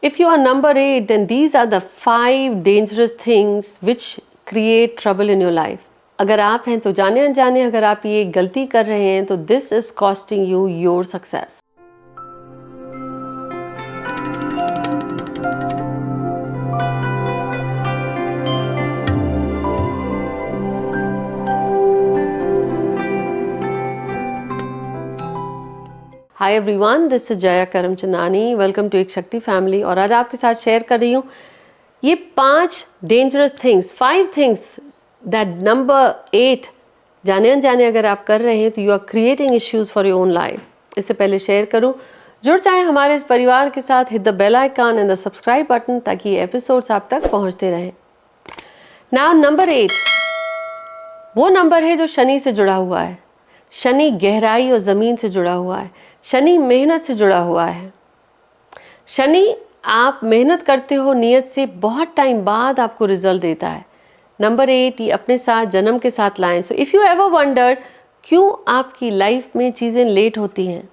If you are number 8, then these are the 5 dangerous things which create trouble in your life. अगर आप हैं तो जाने अनजाने अगर आप ये गलती कर रहे हैं तो this is costing you your success. Hi everyone, this is Jaya Karamchandani. Welcome to Ek Shakti family. और आज आपके साथ शेयर कर रही हूँ ये 5 dangerous things, 5 things that number 8 जाने अनजाने अगर आप कर रहे हैं तो you are creating issues for your own life. इससे पहले शेयर करूँ, जुड़ जाएं हमारे इस परिवार के साथ. Hit the bell icon and the subscribe button ताकि ये एपिसोड्स आप तक पहुँचते रहें. नाउ नंबर 8 वो नंबर है जो शनि से जुड़ा हुआ है. शनि गहराई और ज़मीन से जुड़ा हुआ है. शनि मेहनत से जुड़ा हुआ है. शनि आप मेहनत करते हो नियत से, बहुत टाइम बाद आपको रिजल्ट देता है. नंबर 8 ये अपने साथ जन्म के साथ लाएं. सो इफ़ यू एवर वंडर्ड क्यों आपकी लाइफ में चीज़ें लेट होती हैं,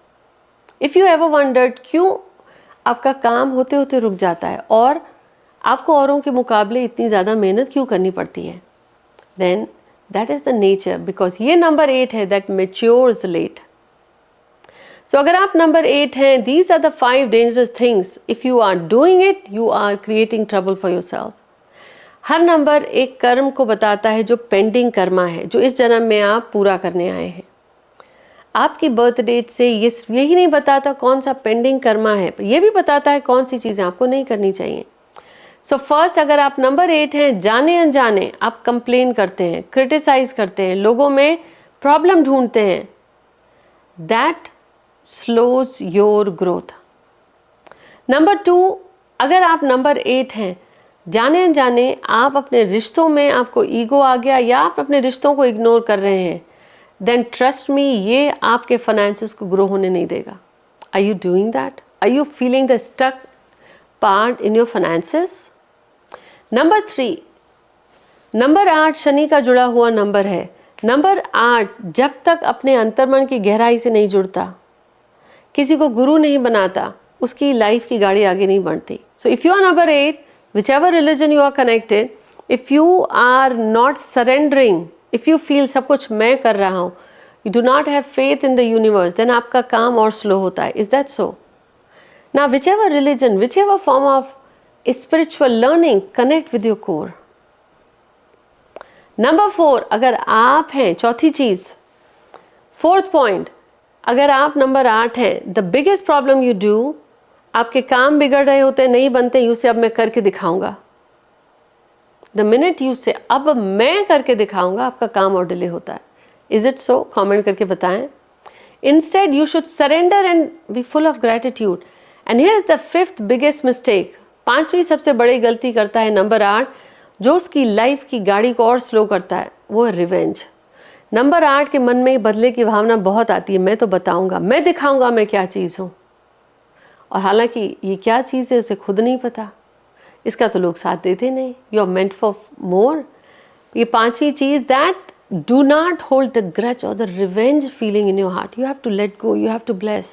इफ़ यू एवर वंडर्ड क्यों आपका काम होते होते रुक जाता है और आपको औरों के मुकाबले इतनी ज़्यादा मेहनत क्यों करनी पड़ती है, then that is the nature. Because ये नंबर 8 है दैट मैच्योर्स लेट. सो अगर आप नंबर 8 हैं, these are the 5 dangerous things. If you are doing it you are creating trouble for yourself. हर नंबर एक कर्म को बताता है जो पेंडिंग कर्मा है, जो इस जन्म में आप पूरा करने आए हैं. आपकी बर्थ डेट से यही नहीं बताता कौन सा पेंडिंग कर्मा है, ये भी बताता है कौन सी चीज़ें आपको नहीं करनी चाहिए. सो फर्स्ट, अगर आप नंबर 8 हैं, जाने अनजाने आप कंप्लेन करते हैं, क्रिटिसाइज करते हैं, लोगों में प्रॉब्लम ढूंढते हैं, that slows your growth. Number 2, अगर आप नंबर 8 हैं, जाने अनजाने आप अपने रिश्तों में आपको ईगो आ गया या आप अपने रिश्तों को इग्नोर कर रहे हैं, देन ट्रस्ट मी ये आपके फाइनेंसेस को ग्रो होने नहीं देगा. Are you doing that? Are you feeling the stuck part in your finances? Number 3, number 8 Shani का जुड़ा हुआ नंबर है. नंबर 8 जब तक अपने अंतर्मन की गहराई से नहीं जुड़ता, किसी को गुरु नहीं बनाता, उसकी लाइफ की गाड़ी आगे नहीं बढ़ती. So if you are number 8, whichever religion you are connected, if you are not surrendering, if you feel सब कुछ मैं कर रहा हूँ, you do not have faith in the universe, then आपका काम और स्लो होता है. Is that so? Now whichever religion, whichever form of spiritual learning, connect with your core. Number 4, अगर आप हैं, चौथी चीज़, फोर्थ पॉइंट, अगर आप नंबर 8 हैं, the biggest problem you do, आपके काम बिगड़ रहे होते हैं, नहीं बनते, यू से अब मैं करके दिखाऊंगा. द मिनट यू से अब मैं करके दिखाऊंगा, आपका काम और डिले होता है. Is it so? कमेंट करके बताएं. Instead you should surrender and be full of gratitude. And here is the 5th biggest mistake. 5वीं सबसे बड़ी गलती करता है नंबर 8, जो उसकी लाइफ की गाड़ी को और स्लो करता है, वो है रिवेंज. नंबर 8 के मन में बदले की भावना बहुत आती है. मैं तो बताऊंगा, मैं दिखाऊंगा मैं क्या चीज़ हूँ. और हालांकि ये क्या चीज़ है उसे खुद नहीं पता, इसका तो लोग साथ देते नहीं. You are meant for more. ये 5वीं चीज़, that do not hold the grudge और the revenge feeling in your heart. You have to let go, you have to bless.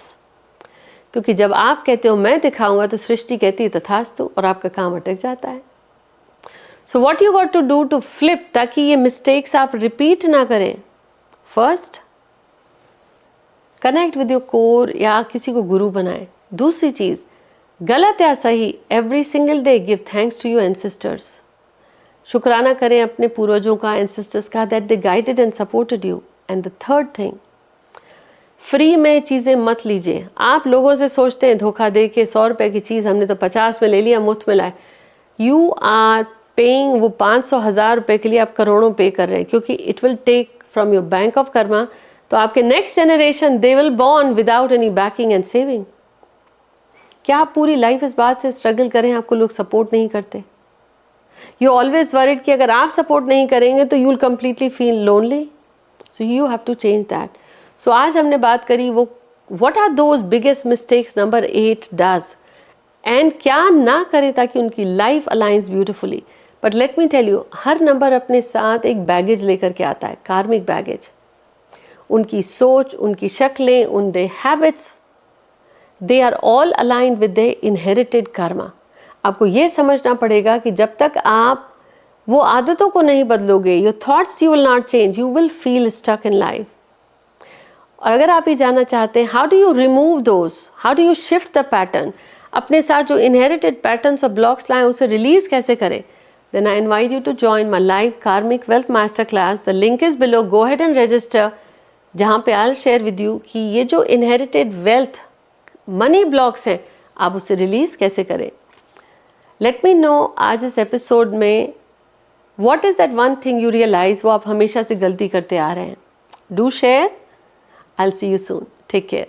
क्योंकि जब आप कहते हो मैं दिखाऊंगा तो सृष्टि कहती है तथास्तु, और आपका काम अटक जाता है. So what you got to do to flip, ताकि ये मिस्टेक्स आप रिपीट ना करें. First, connect with your core या किसी को गुरु बनाएं. दूसरी चीज़, गलत या सही, every single day give thanks to your ancestors. शुक्राना करें अपने पूर्वजों का, एंसेस्टर्स का, that they guided and supported you. And the third thing, free में चीज़ें मत लीजिए. आप लोगों से सोचते हैं धोखा दे के 100 रुपये की चीज़ हमने तो 50 में ले लिया, मुफ्त में लाए. यू आर पेइंग वो 500,000 रुपये के लिए आप करोड़ों पे कर रहे हैं, क्योंकि it will take from your bank of karma. तो आपके next generation, they will born without any backing and saving. क्या आप पूरी लाइफ इस बात से स्ट्रगल करें आपको लोग सपोर्ट नहीं करते? यू ऑलवेज वरिड कि अगर आप सपोर्ट नहीं करेंगे तो you will completely feel lonely. So you have to change that. So आज हमने बात करी वो what are those biggest mistakes number 8 dos, and क्या ना करे ताकि उनकी life aligns beautifully. But let me tell you, हर नंबर अपने साथ एक बैगेज लेकर के आता है, कार्मिक बैगेज. उनकी सोच, उनकी शक्लें, उनके habits, they are all aligned with their inherited karma. आपको ये समझना पड़ेगा कि जब तक आप वो आदतों को नहीं बदलोगे, your thoughts you will not change, you will feel stuck in life. और अगर आप ये जानना चाहते हैं how do you remove those, how do you shift the pattern, अपने साथ जो इनहेरिटेड पैटर्न्स और ब्लॉक्स लाएं उसे रिलीज कैसे करें, then I invite you to join my live Karmic Wealth Masterclass. The link is below. Go ahead and register. जहाँ पे I'll share with you कि ये जो inherited wealth money blocks हैं आप उसे रिलीज कैसे करें। Let me know आज इस एपिसोड में what is that one thing you realize वो आप हमेशा से गलती करते आ रहे हैं। Do share. I'll see you soon. Take care.